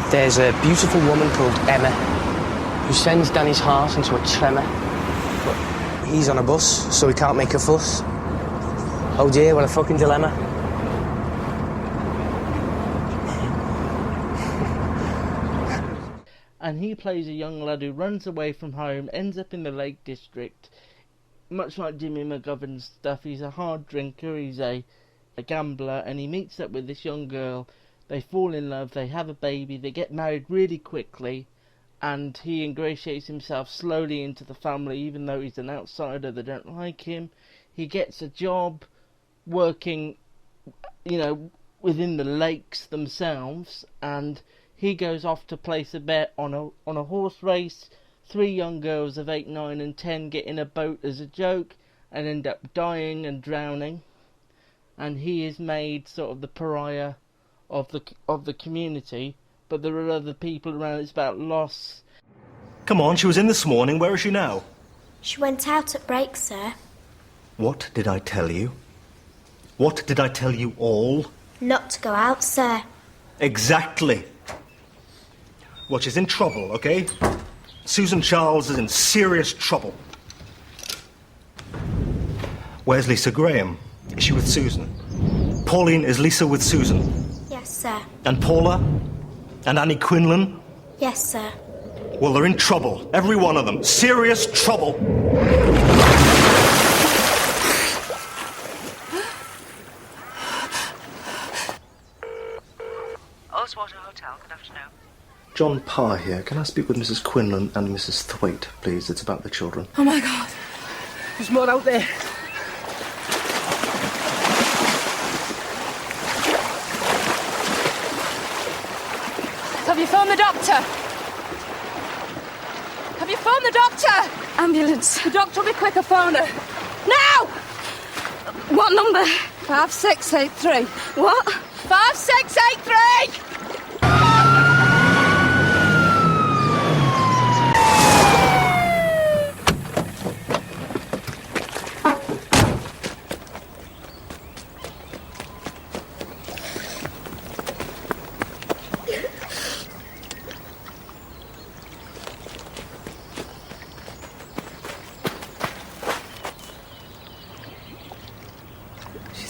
There's a beautiful woman called Emma who sends Danny's heart into a tremor. But he's on a bus, so he can't make a fuss. Oh dear, what a fucking dilemma. And he plays a young lad who runs away from home, ends up in the Lake District. Much like Jimmy McGovern's stuff, he's a hard drinker, he's a gambler, and he meets up with this young girl. They fall in love, they have a baby, they get married really quickly, and he ingratiates himself slowly into the family, even though he's an outsider, they don't like him. He gets a job working, within the lakes themselves, and he goes off to place a bet on a horse race. 3 young girls of 8, 9 and 10 get in a boat as a joke and end up dying and drowning, and he is made sort of the pariah of the community, but there are other people around. It's about loss. Come on, she was in this morning. Where is she now? She went out at break, sir. What did I tell you? What did I tell you all? Not to go out, sir. Exactly. Well, she's in trouble, okay? Susan Charles is in serious trouble. Where's Lisa Graham? Is she with Susan? Pauline, is Lisa with Susan? Yes, sir. And Paula? And Annie Quinlan? Yes, sir. Well, they're in trouble. Every one of them. Serious trouble. Oldswater Hotel, good afternoon. John Parr here. Can I speak with Mrs. Quinlan and Mrs. Thwaite, please? It's about the children. Oh, my God. There's more out there. Have you phoned the doctor? Have you phoned the doctor? Ambulance. The doctor will be quicker, phone her. Now! What number? 5683. What? 5683!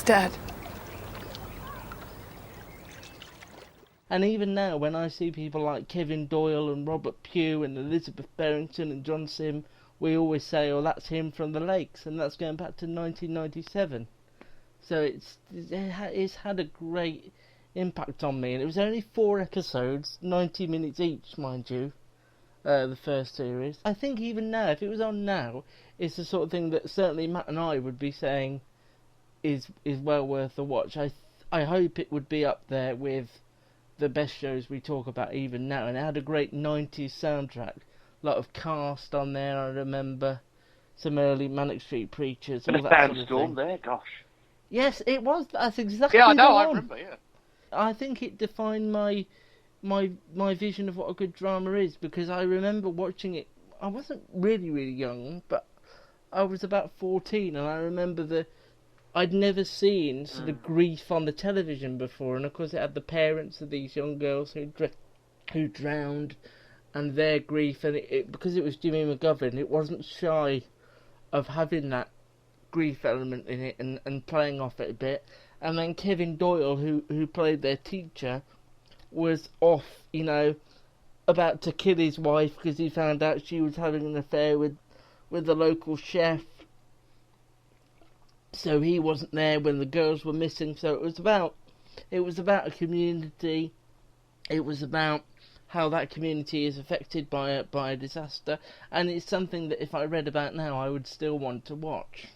Dead. And even now, when I see people like Kevin Doyle and Robert Pugh and Elizabeth Barrington and John Sim, we always say, oh, that's him from the Lakes, and that's going back to 1997. So it's had a great impact on me, and it was only 4 episodes, 90 minutes each, mind you, the first series. I think even now, if it was on now, it's the sort of thing that certainly Matt and I would be saying is well worth a watch. I hope it would be up there with the best shows we talk about even now, and it had a great 90s soundtrack, a lot of Cast on there. I remember some early Manic Street Preachers, all that sort of Storm thing. there, gosh. Yes, it was. That's exactly Yeah, I know. the I one. remember. Yeah. I think it defined my vision of what a good drama is, because I remember watching it. I wasn't really young, but I was about 14, and I remember I'd never seen sort of grief on the television before, and of course it had the parents of these young girls who drowned, and their grief, and because it was Jimmy McGovern, it wasn't shy of having that grief element in it and playing off it a bit. And then Kevin Doyle, who played their teacher, was off, about to kill his wife because he found out she was having an affair with the local chef. So he wasn't there when the girls were missing. So it was about a community. It was about how that community is affected by a disaster, and it's something that if I read about now, I would still want to watch.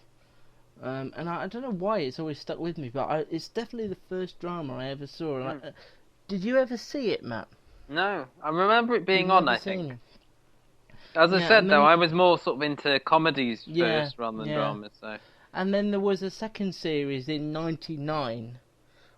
And I don't know why it's always stuck with me, but it's definitely the first drama I ever saw. Did you ever see it, Matt? No, I remember it being on, I think. It? As I said, though, I was more sort of into comedies first rather than dramas, so... And then there was a second series in '99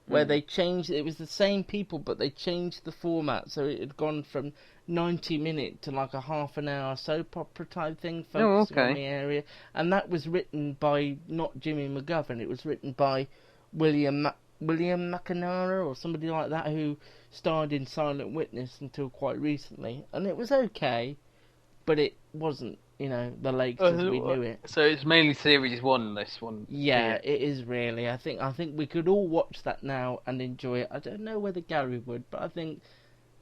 where they changed. It was the same people, but they changed the format, so it had gone from 90-minute to like a half an hour soap opera type thing, focusing on the area. And that was written by not Jimmy McGovern. It was written by William William McNamara or somebody like that who starred in Silent Witness until quite recently, and it was okay, but it wasn't, the Lakes as we knew it. So it's mainly series 1, this one. Yeah, it is really. I think we could all watch that now and enjoy it. I don't know whether Gary would, but I think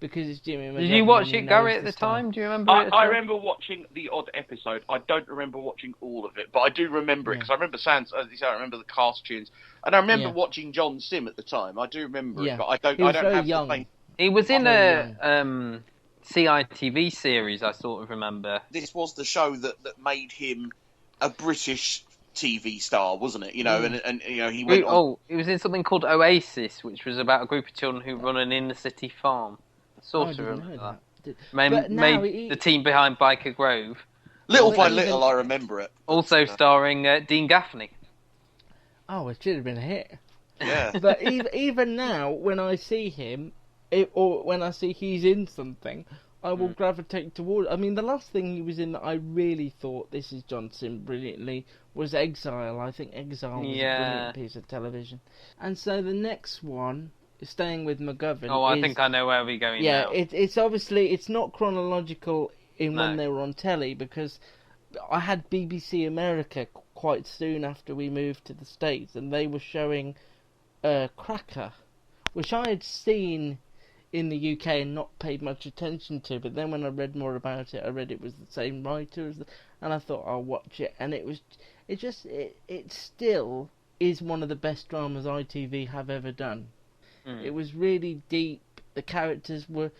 because it's Jimmy McGovern. Did you watch it, Gary, at the time? Do you remember it? I remember watching the odd episode. I don't remember watching all of it, but I do remember it because I remember as you say, I remember the cast tunes, and I remember watching John Sim at the time. I do remember it, but I don't have young. the same. He was in a CITV series, I sort of remember. This was the show that made him a British TV star, wasn't it? And he went on. Oh, he was in something called Oasis, which was about a group of children who run an inner-city farm. Sort of remember that. Made the team behind Biker Grove. Little by little, I remember it. Also starring Dean Gaffney. Oh, it should have been a hit. Yeah. But even now, when I see him, or when I see he's in something, I will gravitate toward. I mean, the last thing he was in that I really thought, this is John Sim brilliantly, was Exile. I think Exile was a brilliant piece of television. And so the next one, staying with McGovern. Oh, I think I know where we're going now. Yeah, it's obviously, it's not chronological in when they were on telly, because I had BBC America quite soon after we moved to the States, and they were showing Cracker, which I had seen in the UK and not paid much attention to, but then when I read more about it, I read it was the same writer and I thought I'll watch it, and it still is one of the best dramas ITV have ever done. It was really deep. The characters were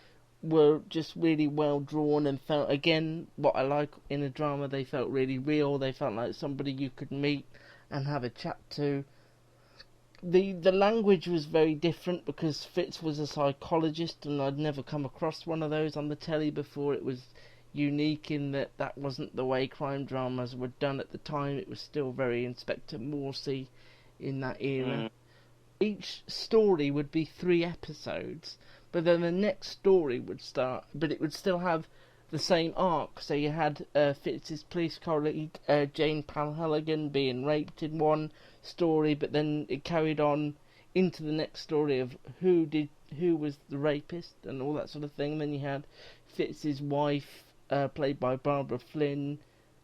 just really well drawn and felt, again, what I like in a drama, they felt really real. They felt like somebody you could meet and have a chat to. The language was very different because Fitz was a psychologist and I'd never come across one of those on the telly before. It was unique in that wasn't the way crime dramas were done at the time. It was still very Inspector Morsey in that era. Each story would be 3 episodes, but then the next story would start, but it would still have the same arc. So you had Fitz's police colleague, Jane Palhaligan, being raped in one story, but then it carried on into the next story of who was the rapist and all that sort of thing. Then you had Fitz's wife, played by Barbara Flynn,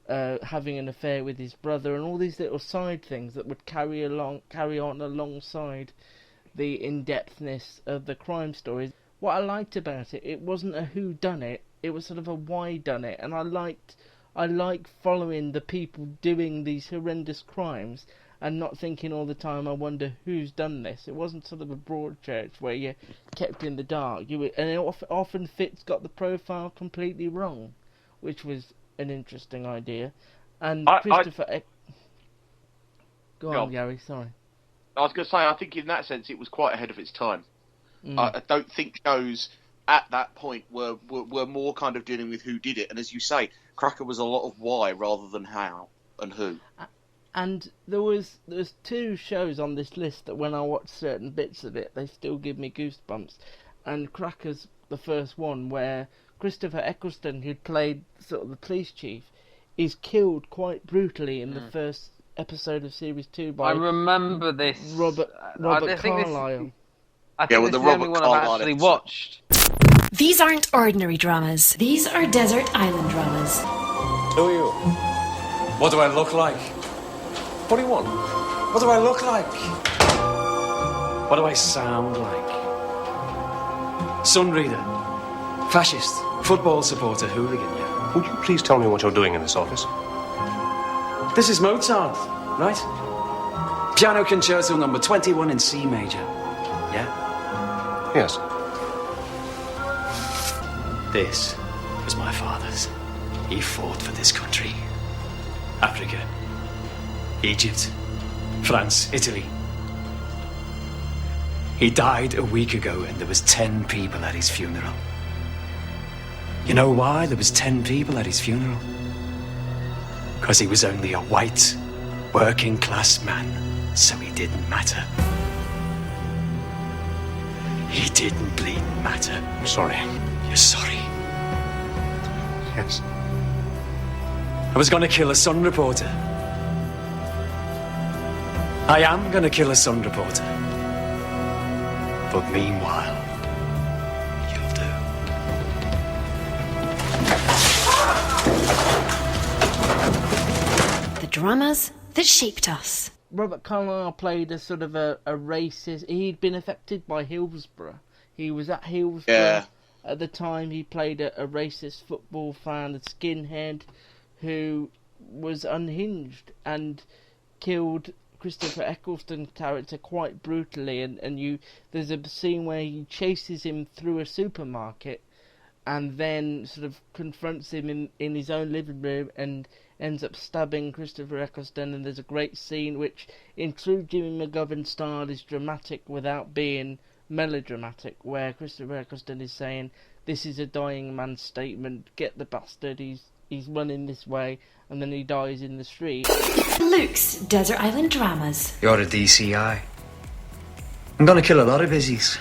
having an affair with his brother, and all these little side things that would carry on alongside the in-depthness of the crime stories. What I liked about it, it wasn't a whodunit, it was sort of a why done it, and I like following the people doing these horrendous crimes and not thinking all the time, I wonder who's done this. It wasn't sort of a Broadchurch where you kept in the dark. Often Fitz got the profile completely wrong, which was an interesting idea. And Christopher... Go on, Gary, sorry. I was going to say, I think in that sense it was quite ahead of its time. I don't think shows at that point were more kind of dealing with who did it. And as you say, Cracker was a lot of why rather than how and who. And there's 2 shows on this list that when I watch certain bits of it, they still give me goosebumps. And Cracker's the first one, where Christopher Eccleston, who played sort of the police chief, is killed quite brutally in the first episode of Series 2 by... I remember this. Robert Carlyle. I think this is the only one I've actually watched. These aren't ordinary dramas. These are desert island dramas. Who are you? What do I look like? What do you want? What do I look like? What do I sound like? Sunreader, fascist, football supporter, hooligan, yeah. Would you please tell me what you're doing in this office? This is Mozart, right? Piano Concerto number 21 in C major, yeah? Yes. This was my father's. He fought for this country. Africa, Egypt, France, Italy. He died a week ago and there was 10 people at his funeral. You know why there was 10 people at his funeral? Because he was only a white, working-class man, so he didn't matter. He didn't bleed matter. I'm sorry. You're sorry? Yes. I was gonna kill a Sun reporter. I am gonna kill a Sun reporter. But meanwhile, you'll do. The dramas that shaped us. Robert Carlyle played a sort of a racist. He'd been affected by Hillsborough. He was at Hillsborough at the time. He played a racist football fan, a skinhead, who was unhinged and killed Christopher Eccleston's character quite brutally. And there's a scene where he chases him through a supermarket and then sort of confronts him in his own living room and ends up stabbing Christopher Eccleston. And there's a great scene which, in true Jimmy McGovern style, is dramatic without being melodramatic, where Christopher Eccleston is saying, "This is a dying man's statement, get the bastard, he's running this way," and then he dies in the street. Luke's Desert Island Dramas. You're a DCI. I'm gonna kill a lot of busies.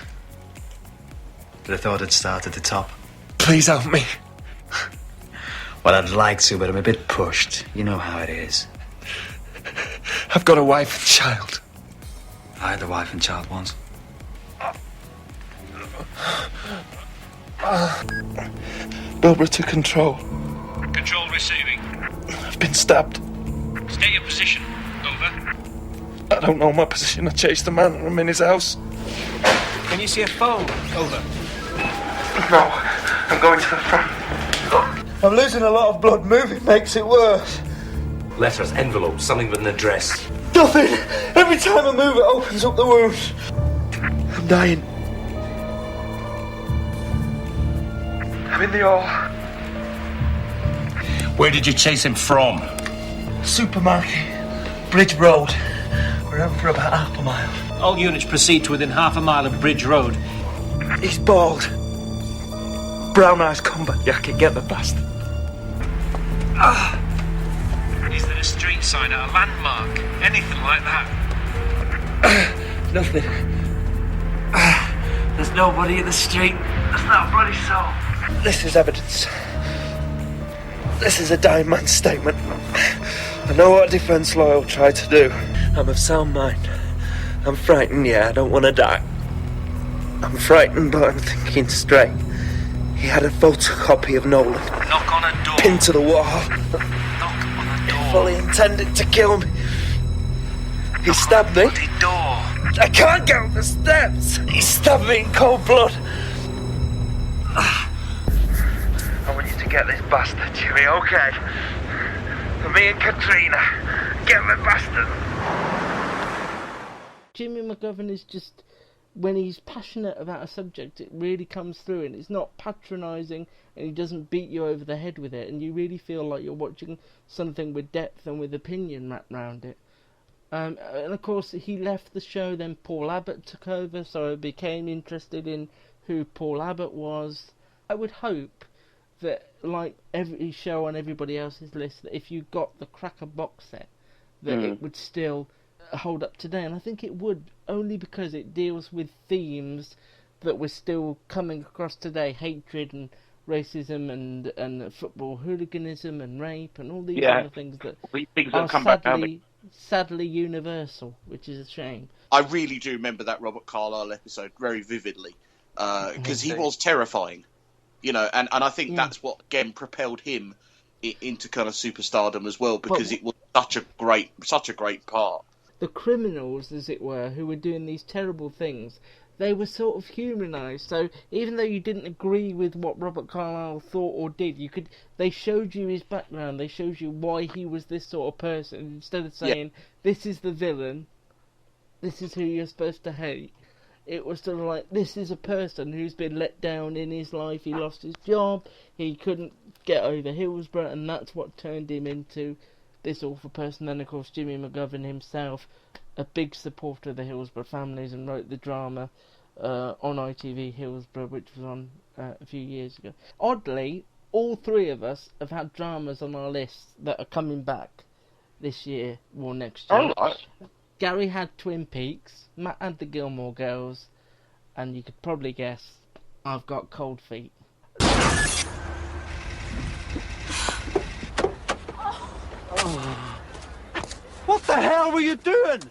But I thought I'd start at the top. Please help me. Well, I'd like to, but I'm a bit pushed. You know how it is. I've got a wife and child. I had a wife and child once. Bilborough to control. Control receiving. I've been stabbed. State your position. Over. I don't know my position. I chased the man and I'm in his house. Can you see a phone? Over. No, I'm going to the front. I'm losing a lot of blood. Moving makes it worse. Letters, envelopes, something with an address. Nothing. Every time I move, it opens up the wound. I'm dying. I'm in the hall. Where did you chase him from? Supermarket. Bridge Road. We're out for about half a mile. All units proceed to within half a mile of Bridge Road. He's bald. Brown eyes combat jacket. Get the bastard. Is there a street sign at a landmark? Anything like that? Nothing. There's nobody in the street. There's not a bloody soul. This is evidence. This is a dying man's statement. I know what a defence lawyer will try to do. I'm of sound mind. I'm frightened, yeah, I don't want to die. I'm frightened, but I'm thinking straight. He had a photocopy of Nolan. Knock on a door. Pinned to the wall. Knock on a door. He fully intended to kill me. He stabbed me. Bloody door. I can't get up the steps. He stabbed me in cold blood. I want you to get this bastard, Jimmy, okay? For me and Katrina. Get the bastard. Jimmy McGovern is just, when he's passionate about a subject, it really comes through, and it's not patronising, and he doesn't beat you over the head with it, and you really feel like you're watching something with depth and with opinion wrapped around it. And of course, he left the show, then Paul Abbott took over, so I became interested in who Paul Abbott was. I would hope that, like every show on everybody else's list, that if you got the Cracker box set, that it would still hold up today. And I think it would, only because it deals with themes that we're still coming across today: hatred and racism and football hooliganism and rape and all these other things that are sadly universal, which is a shame. I really do remember that Robert Carlyle episode very vividly, because he was terrifying, you know, and I think that's what again propelled him into kind of superstardom as well, because it was such a great part. The criminals, as it were, who were doing these terrible things, they were sort of humanised. So even though you didn't agree with what Robert Carlyle thought or did, they showed you his background. They showed you why he was this sort of person. Instead of saying, this is the villain, this is who you're supposed to hate, it was sort of like, this is a person who's been let down in his life. He lost his job, he couldn't get over Hillsborough, and that's what turned him into this awful person. Then, of course, Jimmy McGovern himself, a big supporter of the Hillsborough families, and wrote the drama on ITV Hillsborough, which was on a few years ago. Oddly, all three of us have had dramas on our lists that are coming back this year or next year. Oh, right. Gary had Twin Peaks, Matt had the Gilmore Girls, and you could probably guess I've got Cold Feet. What the hell were you doing?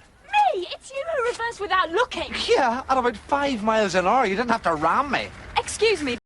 Me? it's you who reversed without looking. Yeah, at about 5 miles an hour. You didn't have to ram me. Excuse me,